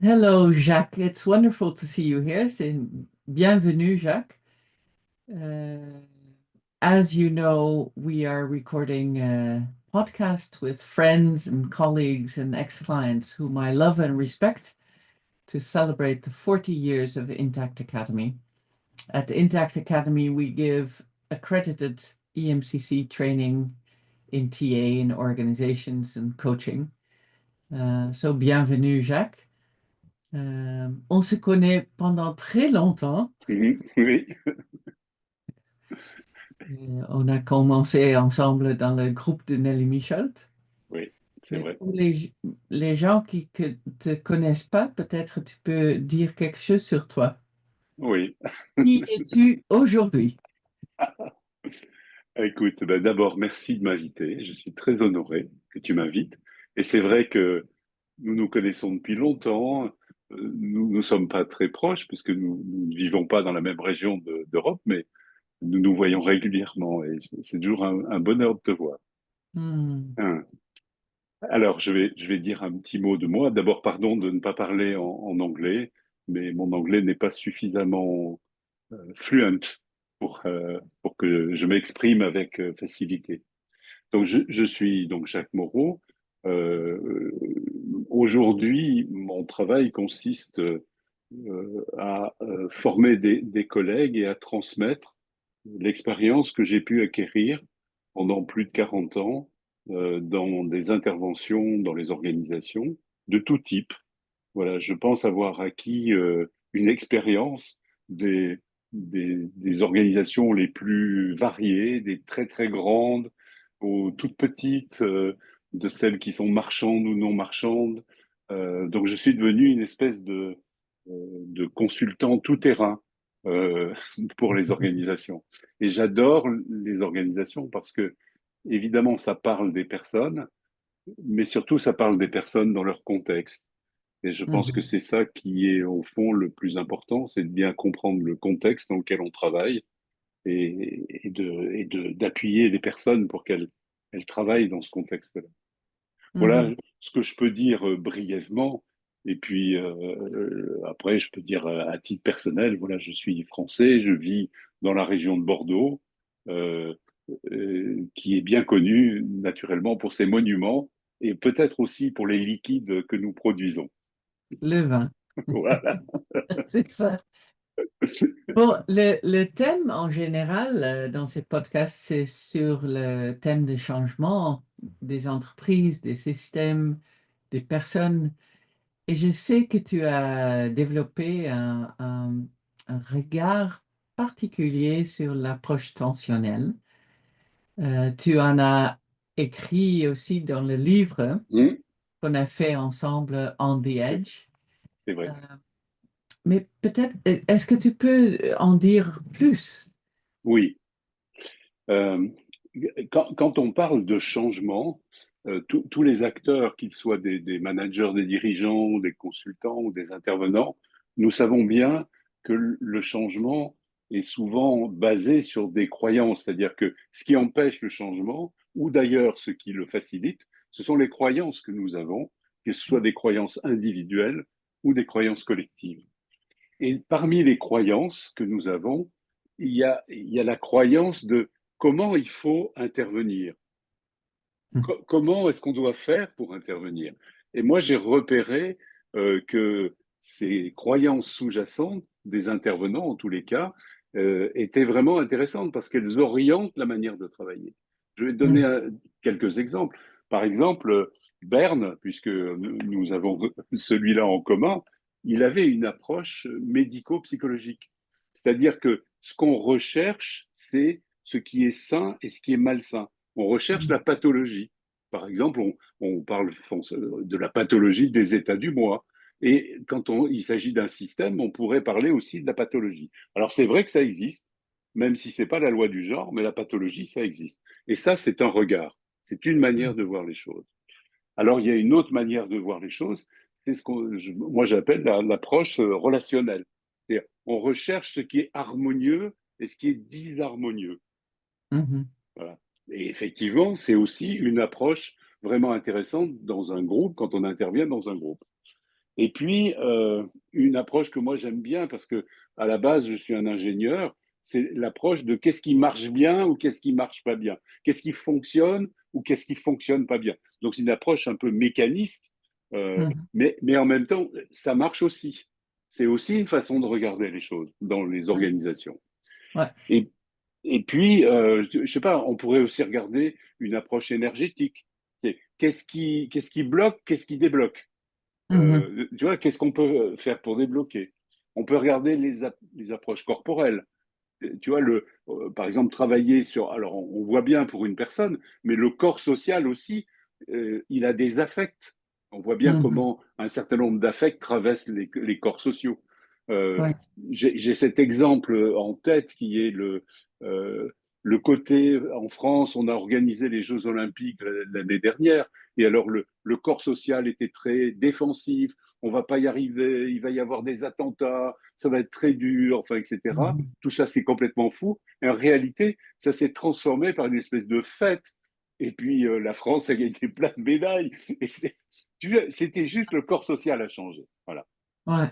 Hello, Jacques. It's wonderful to see you here. C'est bienvenue, Jacques. Uh, as you know, we are recording a podcast with friends and colleagues and ex-clients whom I love and respect to celebrate the 40 years of Intact Academy. At Intact Academy, we give accredited EMCC training in TA in organizations and coaching. So bienvenue, Jacques. On se connaît pendant très longtemps. Mhm. Oui, On a commencé ensemble dans le groupe de Nelly Michel. oui, c'est Mais vrai. pour les gens qui ne te connaissent pas, peut-être tu peux dire quelque chose sur toi. Oui. Qui es-tu aujourd'hui? Écoute, ben d'abord, merci de m'inviter. Je suis très honoré que tu m'invites. Et c'est vrai que nous nous connaissons depuis longtemps. Nous ne sommes pas très proches puisque nous ne vivons pas dans la même région d'Europe, mais nous nous voyons régulièrement et c'est toujours un bonheur de te voir. Hmm. Hein. Alors, je vais dire un petit mot de moi. D'abord, pardon de ne pas parler en anglais, mais mon anglais n'est pas suffisamment fluent pour que je m'exprime avec facilité. Donc, je suis donc Jacques Moreau. Euh, Aujourd'hui, mon travail consiste à former des collègues et à transmettre l'expérience que j'ai pu acquérir pendant plus de 40 ans dans des interventions dans les organisations de tout type. Voilà, je pense avoir acquis une expérience des, des organisations les plus variées, des très très grandes aux toutes petites, de celles qui sont marchandes ou non marchandes. Donc je suis devenu une espèce de consultant tout-terrain pour les organisations. Et j'adore les organisations parce que, évidemment, ça parle des personnes, mais surtout ça parle des personnes dans leur contexte. Et je pense que Mhm. c'est ça qui est au fond le plus important, c'est de bien comprendre le contexte dans lequel on travaille d'appuyer les personnes pour qu'elles travaillent dans ce contexte-là. Voilà Mhm. ce que je peux dire brièvement. Et puis après, je peux dire à titre personnel, voilà, je suis français, je vis dans la région de Bordeaux, euh, qui est bien connue naturellement pour ses monuments et peut-être aussi pour les liquides que nous produisons. Le vin, Voilà. c'est ça. Bon, le thème en général dans ces podcasts, c'est sur le thème des changements des entreprises, des systèmes, des personnes. Et je sais que tu as développé un regard particulier sur l'approche tensionnelle. Tu en as écrit aussi dans le livre Hmm, qu'on a fait ensemble, On the c'est Edge. c'est Euh, vrai. mais peut-être, est-ce que tu peux en dire plus? Oui. Euh, quand on parle de changement, tous les acteurs, qu'ils soient des managers, des dirigeants, des consultants ou des intervenants, nous savons bien que le changement est souvent basé sur des croyances, c'est-à-dire que ce qui empêche le changement, ou d'ailleurs ce qui le facilite, ce sont les croyances que nous avons, que ce soit des croyances individuelles ou des croyances collectives. Et parmi les croyances que nous avons, il y a la croyance de comment il faut intervenir. Comment est-ce qu'on doit faire pour intervenir? Et moi, j'ai repéré que ces croyances sous-jacentes des intervenants, en tous les cas, étaient vraiment intéressantes parce qu'elles orientent la manière de travailler. Je vais donner quelques exemples. Par exemple, Berne, puisque nous avons celui-là en commun, il avait une approche médico-psychologique. C'est-à-dire que ce qu'on recherche, c'est ce qui est sain et ce qui est malsain. On recherche la pathologie. Par exemple, on parle de la pathologie des états du moi. Et quand il s'agit d'un système, on pourrait parler aussi de la pathologie. Alors c'est vrai que ça existe, même si ce n'est pas la loi du genre, mais la pathologie, ça existe. Et ça, c'est un regard. C'est une manière de voir les choses. Alors il y a une autre manière de voir les choses, c'est moi j'appelle l'approche relationnelle. C'est-à-dire, on recherche ce qui est harmonieux et ce qui est disharmonieux. Mhm. Voilà. Et effectivement, c'est aussi une approche vraiment intéressante dans un groupe, quand on intervient dans un groupe. Et puis, une approche que moi j'aime bien, parce que à la base, je suis un ingénieur, c'est l'approche de qu'est-ce qui marche bien ou qu'est-ce qui marche pas bien. Qu'est-ce qui fonctionne ou qu'est-ce qui fonctionne pas bien. Donc, c'est une approche un peu mécaniste, Mhm. mais en même temps, ça marche aussi. C'est aussi une façon de regarder les choses dans les Ouais. organisations. Ouais. Et, et puis, je sais pas, on pourrait aussi regarder une approche énergétique. C'est qu'est-ce qui bloque, qu'est-ce qui débloque. Mhm. Tu vois, qu'est-ce qu'on peut faire pour débloquer? On peut regarder les approches corporelles. Tu vois, par exemple, travailler sur. Alors, on voit bien pour une personne, mais le corps social aussi, il a des affects. On voit bien Mhm. comment un certain nombre d'affects traversent les corps sociaux. Euh, Ouais. j'ai cet exemple en tête qui est euh, le côté. En France, on a organisé les Jeux Olympiques l'année dernière, et alors le corps social était très défensif. On va pas y arriver, il va y avoir des attentats, ça va être très dur, enfin, etc. Mhm. Tout ça, c'est complètement fou. Et en réalité, ça s'est transformé par une espèce de fête. Et puis, la France a gagné plein de médailles. Et c'était juste le corps social a changé. Voilà. Ouais.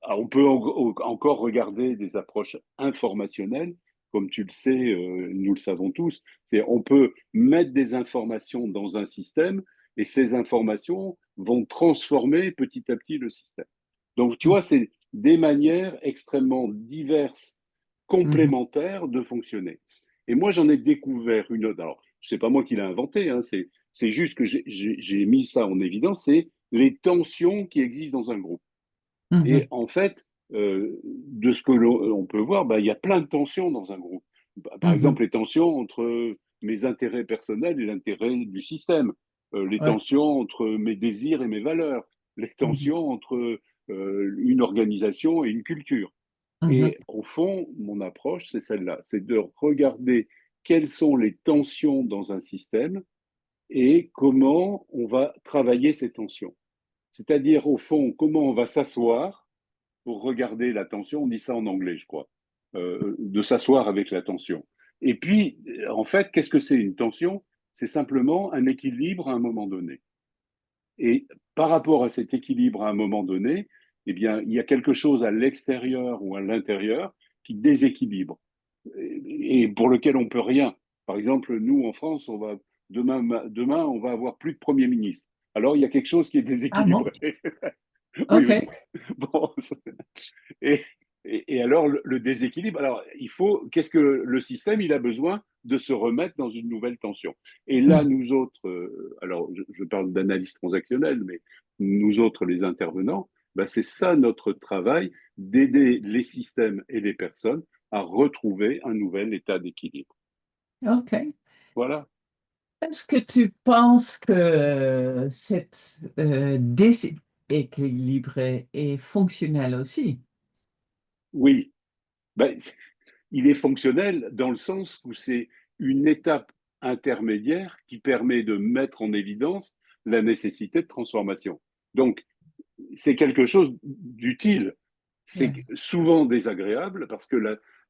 Alors, on peut encore regarder des approches informationnelles. Comme tu le sais, nous le savons tous, c'est on peut mettre des informations dans un système et ces informations vont transformer petit à petit le système. Donc, tu vois, c'est des manières extrêmement diverses, Mhm. complémentaires de fonctionner. Et moi, j'en ai découvert une autre. Alors, c'est pas moi qui l'ai inventé, hein, c'est juste que j'ai mis ça en évidence, c'est les tensions qui existent dans un groupe. Et Mhm. en fait, de ce que l'on peut voir, bah, il y a plein de tensions dans un groupe. Par Mhm. exemple, les tensions entre mes intérêts personnels et l'intérêt du système, les Ouais. tensions entre mes désirs et mes valeurs, les Mhm. tensions entre une organisation et une culture. Mhm. Et au fond, mon approche, c'est celle-là, c'est de regarder quelles sont les tensions dans un système et comment on va travailler ces tensions. C'est-à-dire, au fond, comment on va s'asseoir pour regarder la tension, on dit ça en anglais, je crois, de s'asseoir avec la tension. Et puis, en fait, qu'est-ce que c'est une tension? C'est simplement un équilibre à un moment donné. Et par rapport à cet équilibre à un moment donné, eh bien, il y a quelque chose à l'extérieur ou à l'intérieur qui déséquilibre et pour lequel on peut rien. Par exemple, nous, en France, demain, on va avoir plus de Premier ministre. Alors, il y a quelque chose qui est Ah bon? déséquilibré. Oui, oui. OK. Bon, et, et alors, le déséquilibre, alors, qu'est-ce que le système, il a besoin de se remettre dans une nouvelle tension. Et là, Mhm. nous autres, alors, je parle d'analyse transactionnelle, mais nous autres, les intervenants, ben, c'est ça notre travail, d'aider les systèmes et les personnes à retrouver un nouvel état d'équilibre. OK. Voilà. Est-ce que tu penses que cette déséquilibre est fonctionnel aussi? Oui, ben, il est fonctionnel dans le sens où c'est une étape intermédiaire qui permet de mettre en évidence la nécessité de transformation. Donc, c'est quelque chose d'utile. C'est Ouais. souvent désagréable parce que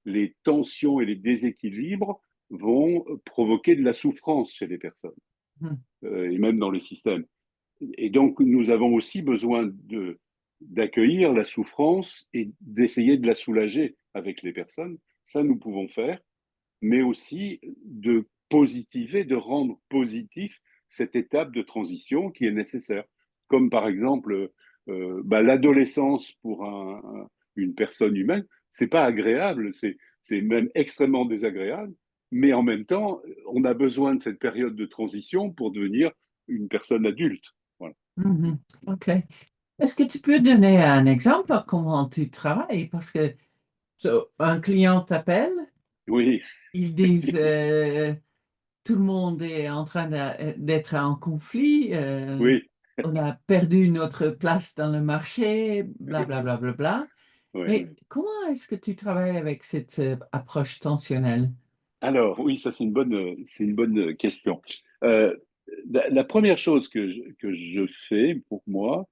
les tensions et les déséquilibres vont provoquer de la souffrance chez les personnes Mhm. et même dans les systèmes. Et donc, nous avons aussi besoin d'accueillir la souffrance et d'essayer de la soulager avec les personnes. Ça, nous pouvons faire, mais aussi de positiver, de rendre positif cette étape de transition qui est nécessaire. Comme par exemple, bah, l'adolescence pour une personne humaine, c'est pas agréable, c'est même extrêmement désagréable, mais en même temps, on a besoin de cette période de transition pour devenir une personne adulte. Voilà. Mhm. OK. Est-ce que tu peux donner un exemple de comment tu travailles? Parce que un client t'appelle, Oui, ils disent tout le monde est en train d'être en conflit, oui, on a perdu notre place dans le marché, bla bla bla bla bla. oui, Mais oui. comment est-ce que tu travailles avec cette approche tensionnelle? Alors, oui, ça c'est une bonne question. Euh, la première chose que je fais pour moi,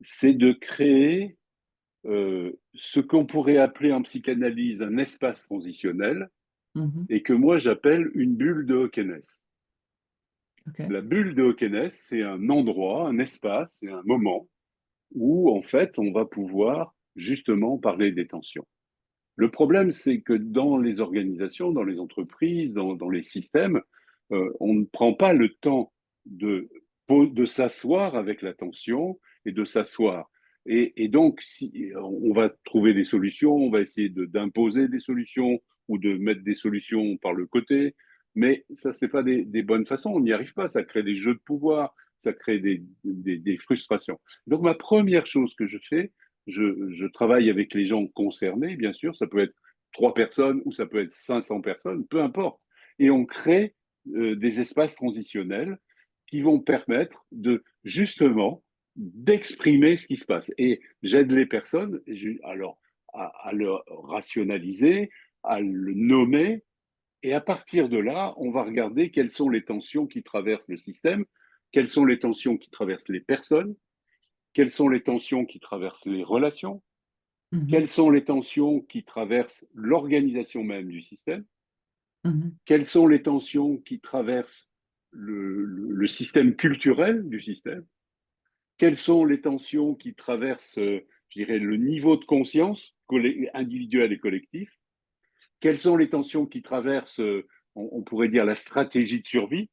c'est de créer ce qu'on pourrait appeler en psychanalyse un espace transitionnel Mhm. et que moi j'appelle une bulle de Hawkins. OK. La bulle de Hawkins, c'est un endroit, un espace, c'est un moment où en fait on va pouvoir justement parler des tensions. Le problème, c'est que dans les organisations, dans les entreprises, dans les systèmes, on ne prend pas le temps de, de s'asseoir avec l'attention et de s'asseoir. Et donc, si, on va trouver des solutions, on va essayer d'imposer des solutions ou de mettre des solutions par le côté, mais ça, c'est pas des bonnes façons, on n'y arrive pas, ça crée des jeux de pouvoir, ça crée des frustrations. Donc, ma première chose que je fais, je travaille avec les gens concernés, bien sûr, ça peut être 3 personnes ou ça peut être 500 personnes, peu importe. Et on crée des espaces transitionnels qui vont permettre de justement d'exprimer ce qui se passe. Et j'aide les personnes alors à le rationaliser, à le nommer, et à partir de là, on va regarder quelles sont les tensions qui traversent le système, quelles sont les tensions qui traversent les personnes, quelles sont les tensions qui traversent les relations, Mhm, quelles sont les tensions qui traversent l'organisation même du système, mhm, quelles sont les tensions qui traversent le système culturel du système, quelles sont les tensions qui traversent, je dirais, le niveau de conscience individuel et collectif, quelles sont les tensions qui traversent, on pourrait dire, la stratégie de survie,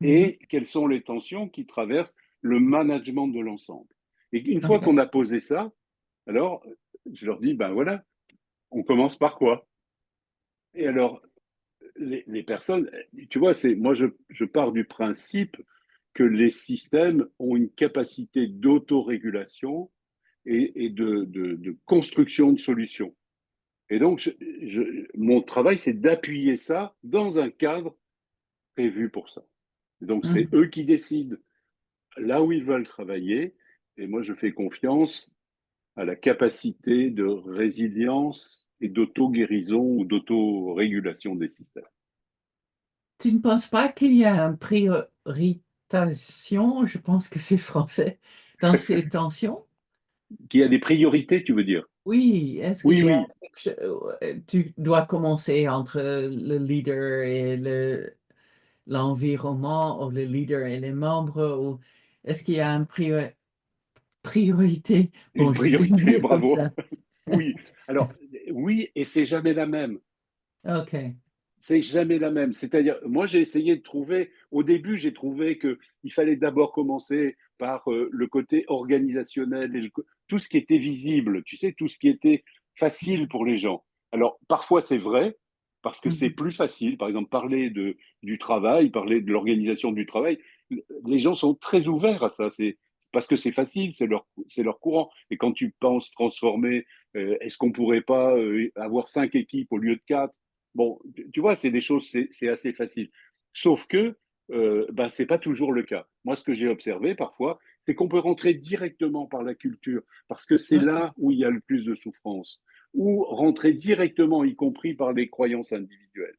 mhm. et quelles sont les tensions qui traversent le management de l'ensemble. Et une fois qu'on OK. a posé ça, alors je leur dis, ben voilà, on commence par quoi? Et alors, les personnes, tu vois, moi je pars du principe que les systèmes ont une capacité d'autorégulation et de construction de solutions. Et donc, mon travail, c'est d'appuyer ça dans un cadre prévu pour ça. Donc, c'est Mhm. eux qui décident là où ils veulent travailler, et moi, je fais confiance à la capacité de résilience et d'auto-guérison ou d'auto-régulation des systèmes. Tu ne penses pas qu'il y a une prioritation, je pense que c'est français, dans ces tensions? Qui a des priorités, tu veux dire? Oui, est-ce qu'il Oui, y a oui, tu dois commencer entre le leader et l'environnement, ou le leader et les membres, ou est-ce qu'il y a une priorité? Bon, une je vais le priorité, dire comme bravo. ça. Oui, alors, oui, et c'est jamais la même. OK. C'est jamais la même. C'est-à-dire, moi, j'ai essayé de trouver, au début, j'ai trouvé qu'il fallait d'abord commencer par le côté organisationnel et tout ce qui était visible, tu sais, tout ce qui était facile pour les gens. Alors, parfois, c'est vrai, parce que c'est Mhm. plus facile. Par exemple, parler du travail, parler de l'organisation du travail, les gens sont très ouverts à ça. C'est parce que c'est facile, c'est leur courant. Et quand tu penses transformer, est-ce qu'on pourrait pas avoir 5 équipes au lieu de 4? Bon, tu vois, c'est des choses, c'est assez facile. Sauf que ben, ce n'est pas toujours le cas. Moi, ce que j'ai observé parfois, c'est qu'on peut rentrer directement par la culture, parce que c'est OK. là où il y a le plus de souffrance, ou rentrer directement, y compris par les croyances individuelles.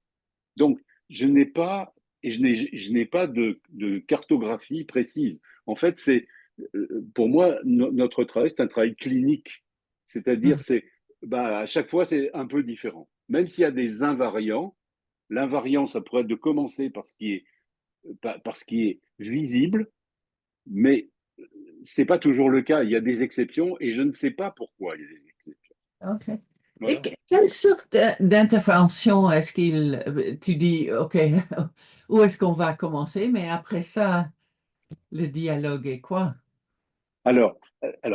Donc, je n'ai pas, et je n'ai pas de cartographie précise. En fait, pour moi, notre travail, c'est un travail clinique. C'est-à-dire, Mhm. bah, à chaque fois, c'est un peu différent. Même s'il y a des invariants, l'invariant, ça pourrait être de commencer par ce qui est visible, mais c'est pas toujours le cas. Il y a des exceptions et je ne sais pas pourquoi il y a des exceptions. OK. Et Voilà. quelle sorte d'intervention est-ce tu dis, OK, où est-ce qu'on va commencer, mais après ça, le dialogue est quoi? Alors,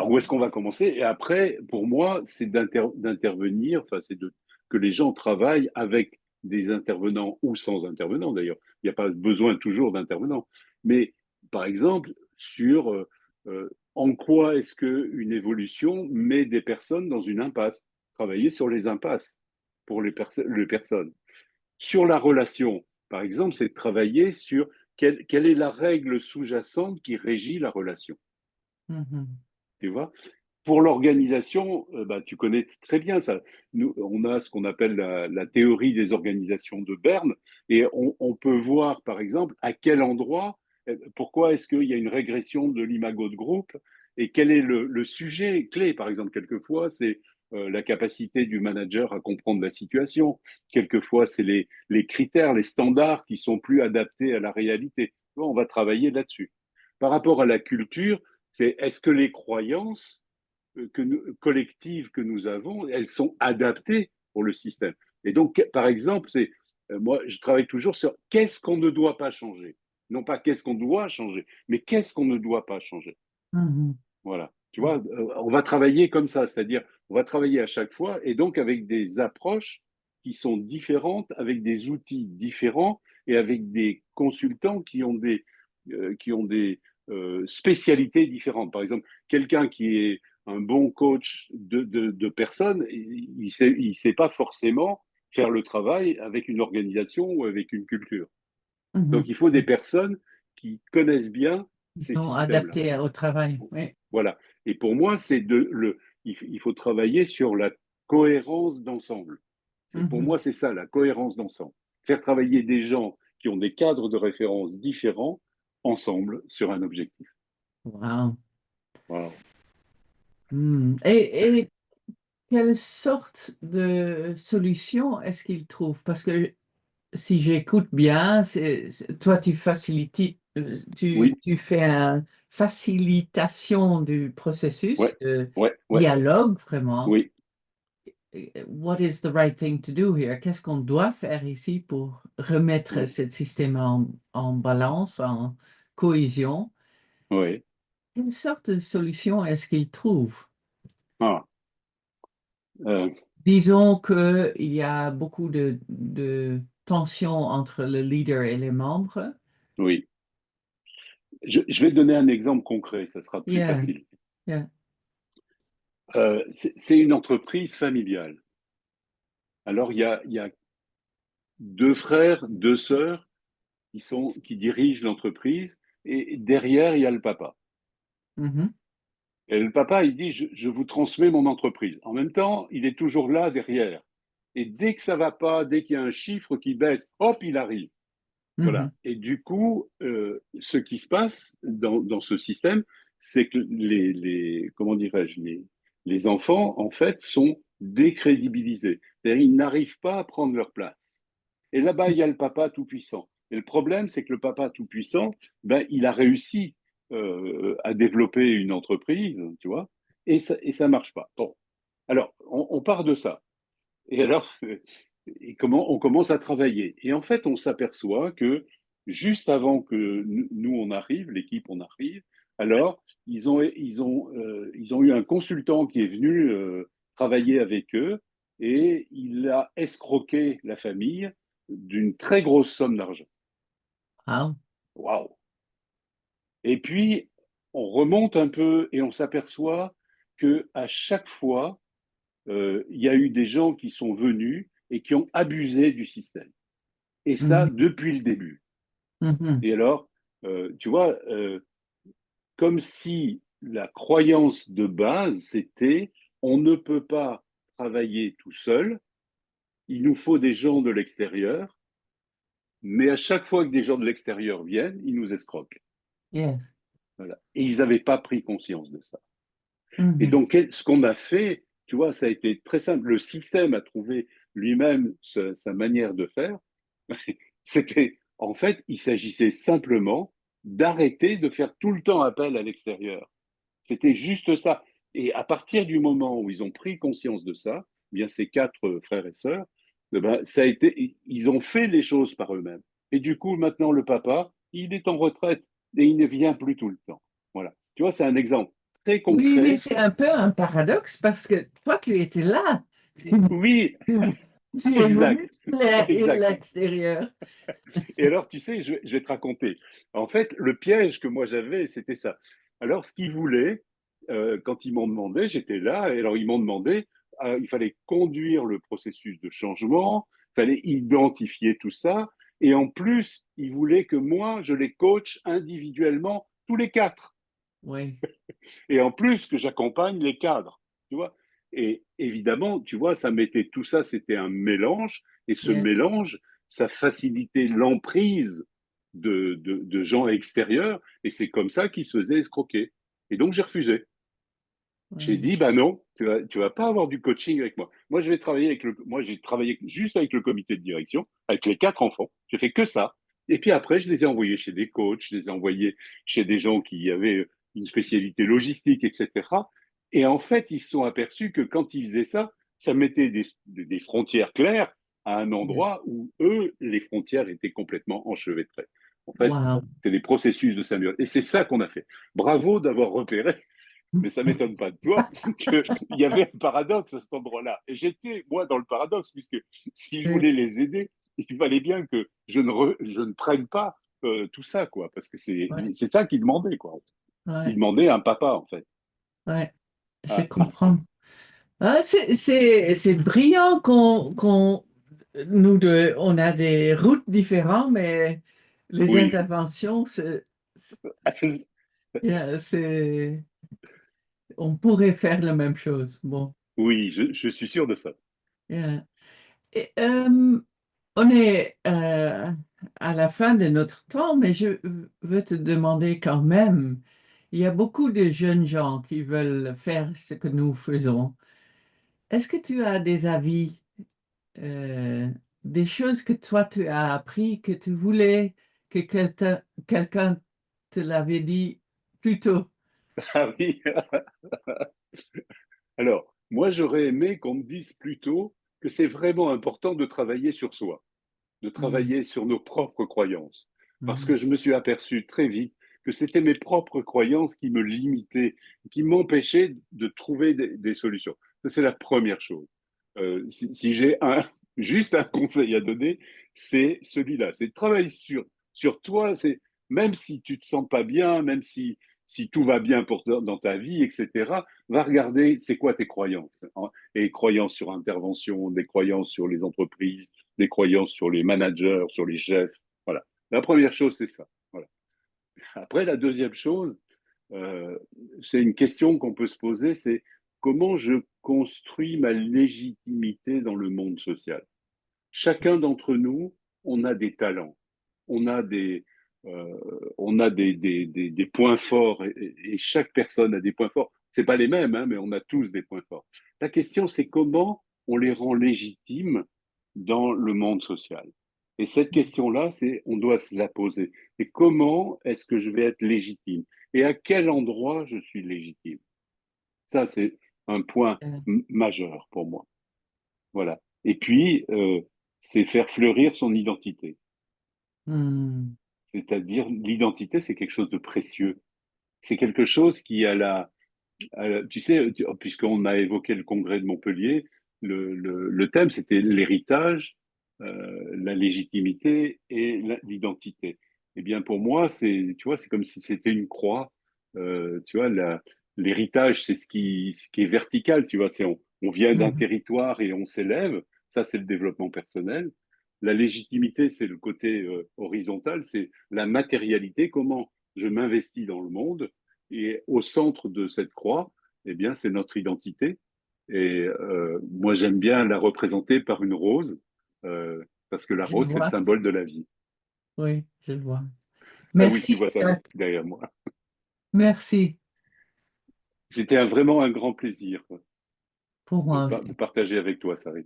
où est-ce qu'on va commencer? Et après, pour moi, c'est d'intervenir, enfin, que les gens travaillent avec des intervenants ou sans intervenants d'ailleurs. Il n'y a pas besoin toujours d'intervenants. Mais par exemple, sur en quoi est-ce qu'une évolution met des personnes dans une impasse? Travailler sur les impasses pour les personnes. Sur la relation, par exemple, c'est de travailler sur quelle est la règle sous-jacente qui régit la relation. Mhm. Tu vois? Pour l'organisation, bah, tu connais très bien ça. Nous, on a ce qu'on appelle la théorie des organisations de Berne, et on peut voir, par exemple, à quel endroit, pourquoi est-ce qu'il y a une régression de l'imago de groupe, et quel est le sujet clé. Par exemple, quelquefois, c'est la capacité du manager à comprendre la situation. Quelquefois, c'est les critères, les standards qui sont plus adaptés à la réalité. On va travailler là-dessus. Par rapport à la culture, C'est est-ce que les croyances collectives que nous avons, elles sont adaptées pour le système. Et donc, par exemple, moi, je travaille toujours sur qu'est-ce qu'on ne doit pas changer. Non pas qu'est-ce qu'on doit changer, mais qu'est-ce qu'on ne doit pas changer. Mhm. Voilà. Tu vois, on va travailler comme ça, c'est-à-dire on va travailler à chaque fois et donc avec des approches qui sont différentes, avec des outils différents et avec des consultants qui ont des spécialités différentes. Par exemple, quelqu'un qui est un bon coach de personnes, il sait pas forcément faire le travail avec une organisation ou avec une culture. Donc Mhm. il faut des personnes qui connaissent bien Ils ces sont systèmes-là. adaptés au travail. Oui. Voilà. Et pour moi, il faut travailler sur la cohérence d'ensemble. Pour Mhm. moi, c'est ça, la cohérence d'ensemble. Faire travailler des gens qui ont des cadres de référence différents ensemble sur un objectif. Wow. Wow. Et quelle sorte de solution est-ce qu'ils trouvent? Parce que si j'écoute bien, toi, Oui, tu fais une facilitation du ouais, processus de ouais, ouais, dialogue, vraiment. oui. What is the right thing to do here? Qu'est-ce qu'on doit faire ici pour remettre Oui, ce système en balance, en cohésion? oui. Quelle sorte de solution est-ce qu'ils trouvent? Ah, euh, Disons qu'il y a beaucoup de tensions entre le leader et les membres. oui. Je vais donner un exemple concret, ça sera plus Yeah, facile. yeah. C'est une entreprise familiale. Alors, il y a deux frères, deux sœurs qui dirigent l'entreprise, et derrière, il y a le papa. Mhm, Et le papa, il dit, je vous transmets mon entreprise. En même temps, il est toujours là derrière. Et dès que ça va pas, dès qu'il y a un chiffre qui baisse, hop, il arrive. Voilà. mhm, Et du coup, ce qui se passe dans ce système, c'est que comment dirais-je, les enfants, en fait, sont décrédibilisés. C'est-à-dire, ils n'arrivent pas à prendre leur place. Et là-bas, il y a le papa tout-puissant. Et le problème, c'est que le papa tout-puissant, ben, il a réussi à développer une entreprise, tu vois, et ça marche pas. Bon, alors, on part de ça. Et alors, et comment on commence à travailler. Et en fait, on s'aperçoit que juste avant que nous on arrive, l'équipe on arrive, alors ils ont eu un consultant qui est venu travailler avec eux et il a escroqué la famille d'une très grosse somme d'argent. wow. Waouh! Et puis on remonte un peu et on s'aperçoit que à chaque fois, il y a eu des gens qui sont venus et qui ont abusé du système. Et ça, Mhm, depuis le début. mhm, Et alors, tu vois, comme si la croyance de base, c'était on ne peut pas travailler tout seul, il nous faut des gens de l'extérieur, mais à chaque fois que des gens de l'extérieur viennent, ils nous escroquent. yes, Voilà. Et ils n'avaient pas pris conscience de ça. Et mhm, donc, ce qu'on a fait, tu vois, ça a été très simple. Le système a trouvé lui-même sa manière de faire. C'était, en fait, il s'agissait simplement d'arrêter de faire tout le temps appel à l'extérieur. C'était juste ça. Et à partir du moment où ils ont pris conscience de ça, eh bien ces quatre frères et sœurs, eh ben, ça a été, ils ont fait les choses par eux-mêmes. Et du coup, maintenant, le papa, il est en retraite et il ne vient plus tout le temps. Voilà. Tu vois, c'est un exemple très oui, mais concret. c'est un peu un paradoxe parce que toi, tu étais là. Tu, Oui, tu es exact, venu de exact. l'extérieur. Et alors, tu sais, je vais te raconter. En fait, le piège que moi j'avais, c'était ça. Alors, ce qu'ils voulaient, quand ils m'ont demandé, j'étais là, et alors ils m'ont demandé, il fallait conduire le processus de changement, il fallait identifier tout ça, et en plus, ils voulaient que moi, je les coach individuellement, tous les quatre, Oui, et en plus que j'accompagne les cadres, tu vois. Et évidemment, tu vois, ça mettait tout ça, c'était un mélange, et ce yeah, mélange, ça facilitait l'emprise de gens extérieurs, et c'est comme ça qu'ils se faisaient escroquer. Et donc j'ai refusé. J'ai ouais. dit, bah non, tu vas pas avoir du coaching avec moi. Moi, je vais travailler moi, j'ai travaillé juste avec le comité de direction, avec les quatre enfants. J'ai fait que ça. Et puis après, je les ai envoyés chez des coachs, je les ai envoyés chez des gens qui avaient une spécialité logistique, etc. Et en fait, ils se sont aperçus que quand ils faisaient ça, ça mettait des frontières claires à un Yeah. endroit où, eux, les frontières étaient complètement enchevêtrées. En fait, Wow. c'est des processus de symbiose. Et c'est ça qu'on a fait. Bravo d'avoir repéré, mais ça ne m'étonne pas de toi, qu'il y avait un paradoxe à cet endroit-là. Et j'étais, moi, dans le paradoxe, puisque si je Ouais. voulais les aider, il fallait bien que je ne prenne pas tout ça, quoi, parce que Ouais. c'est ça qu'ils demandaient, quoi. Ils Ouais. demandaient un papa, en fait. Ouais. Je Ah, comprends. Ah, c'est brillant nous deux, on a des routes différentes, mais les oui, interventions, yeah, on pourrait faire la même chose. Bon, oui, je suis sûr de ça. yeah. Et, on est à la fin de notre temps, mais je veux te demander quand même, il y a beaucoup de jeunes gens qui veulent faire ce que nous faisons. Est-ce que tu as des avis? euh, des choses que toi tu as appris, que tu voulais que quelqu'un te l'avait dit plus tôt. Ah oui. Alors, moi, j'aurais aimé qu'on me dise plutôt que c'est vraiment important de travailler sur soi, de Mhm, travailler sur nos propres croyances. Parce que mhm, je me suis aperçu très vite que c'était mes propres croyances qui me limitaient, qui m'empêchaient de trouver des solutions. Ça, c'est la première chose. Si j'ai juste un conseil à donner, c'est celui-là. C'est de travailler sur toi. Même si tu te sens pas bien, même si tout va bien dans ta vie, etc., va regarder c'est quoi tes croyances. Hein. Et croyances sur intervention, des croyances sur les entreprises, des croyances sur les managers, sur les chefs. Voilà. La première chose, c'est ça. Voilà. Après, la deuxième chose, euh, c'est une question qu'on peut se poser, c'est comment je construis ma légitimité dans le monde social. Chacun d'entre nous, on a des talents, on a euh, on a des points forts et chaque personne a des points forts. C'est pas les mêmes, hein, mais on a tous des points forts. La question, c'est comment on les rend légitimes dans le monde social. Et cette question-là, on doit se la poser. Et comment est-ce que je vais être légitime? Et à quel endroit je suis légitime? Ça, c'est un point euh, majeur pour moi. Voilà. Et puis, c'est faire fleurir son identité. hmm, C'est-à-dire, l'identité, c'est quelque chose de précieux. C'est quelque chose qui a tu sais, puisqu'on a évoqué le congrès de Montpellier, le thème, c'était l'héritage, la légitimité et l'identité. Eh bien, pour moi, tu vois, c'est comme si c'était une croix. Tu vois, l'héritage, c'est ce qui est vertical. Tu vois, on vient d'un hmm, territoire et on s'élève. Ça, c'est le développement personnel. La légitimité, c'est le côté horizontal, c'est la matérialité, comment je m'investis dans le monde. Et au centre de cette croix, eh bien, c'est notre identité. Et moi, j'aime bien la représenter par une rose, parce que la je le rose, c'est le vois. symbole de la vie. Oui, je le vois. Ah oui, tu Merci, vois ça Jacques. derrière moi. Merci C'était vraiment un grand plaisir pour moi de aussi. partager avec toi, Sarah.